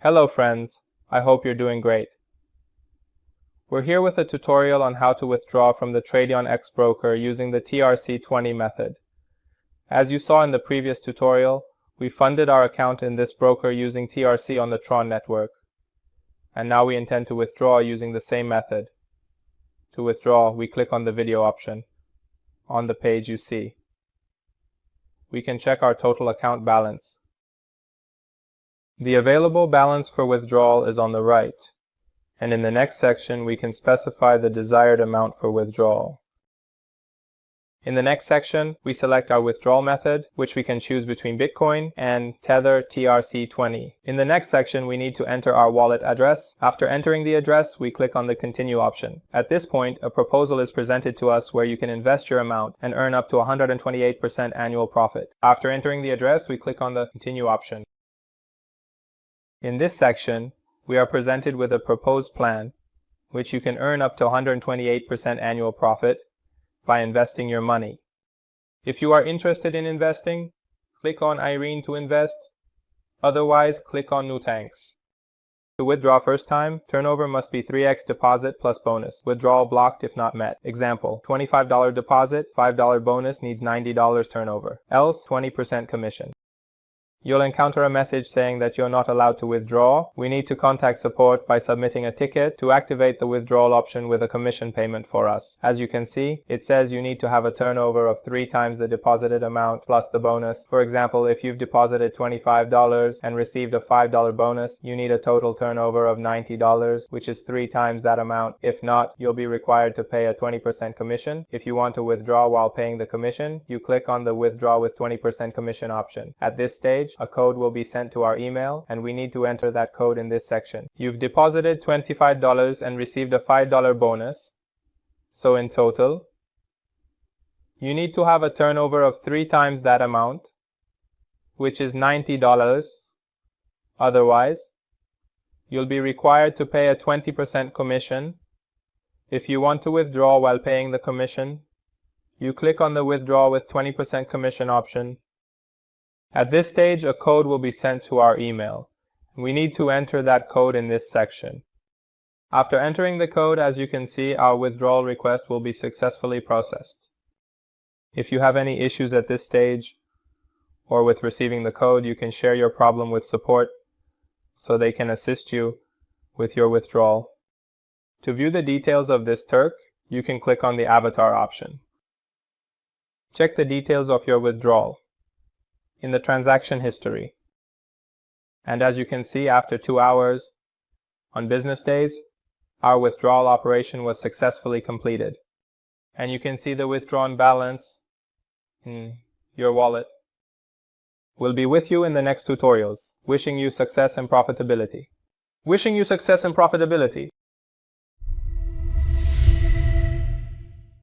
Hello friends, I hope you're doing great. We're here with a tutorial on how to withdraw from the Tradonex broker using the TRC20 method. As you saw in the previous tutorial, we funded our account in this broker using TRC on the Tron network. And now we intend to withdraw using the same method. To withdraw, we click on the video option on the page you see. We can check our total account balance. The available balance for withdrawal is on the right, and in the next section we can specify the desired amount for withdrawal. In the next section, we select our withdrawal method, which we can choose between Bitcoin and Tether TRC20. In the next section, we need to enter our wallet address. After entering the address, we click on the Continue option. At this point, a proposal is presented to us where you can invest your amount and earn up to 128% annual profit. After entering the address, we click on the Continue option. In this section, we are presented with a proposed plan, which you can earn up to 128% annual profit by investing your money. If you are interested in investing, click on Irene to invest. Otherwise, click on New Thanks. To withdraw first time, turnover must be 3x deposit plus bonus. Withdrawal blocked if not met. Example, $25 deposit, $5 bonus needs $90 turnover. Else, 20% commission. You'll encounter a message saying that you're not allowed to withdraw. We need to contact support by submitting a ticket to activate the withdrawal option with a commission payment for us. As you can see, it says you need to have a turnover of 3 times the deposited amount plus the bonus. For example, if you've deposited $25 and received a $5 bonus, you need a total turnover of $90, which is 3 times that amount. If not, you'll be required to pay a 20% commission. If you want to withdraw while paying the commission, you click on the Withdraw with 20% commission option. At this stage, a code will be sent to our email, and we need to enter that code in this section. You've deposited $25 and received a $5 bonus. So in total, you need to have a turnover of 3 times that amount, which is $90. Otherwise, you'll be required to pay a 20% commission. If you want to withdraw while paying the commission, you click on the Withdraw with 20% commission option. At this stage, a code will be sent to our email. We need to enter that code in this section. After entering the code, as you can see, our withdrawal request will be successfully processed. If you have any issues at this stage or with receiving the code, you can share your problem with support so they can assist you with your withdrawal. To view the details of this Turk, you can click on the Avatar option. Check the details of your withdrawal in the transaction history. And as you can see, after 2 hours on business days, our withdrawal operation was successfully completed. And you can see the withdrawn balance in your wallet. We'll be with you in the next tutorials. Wishing you success and profitability. Wishing you success and profitability.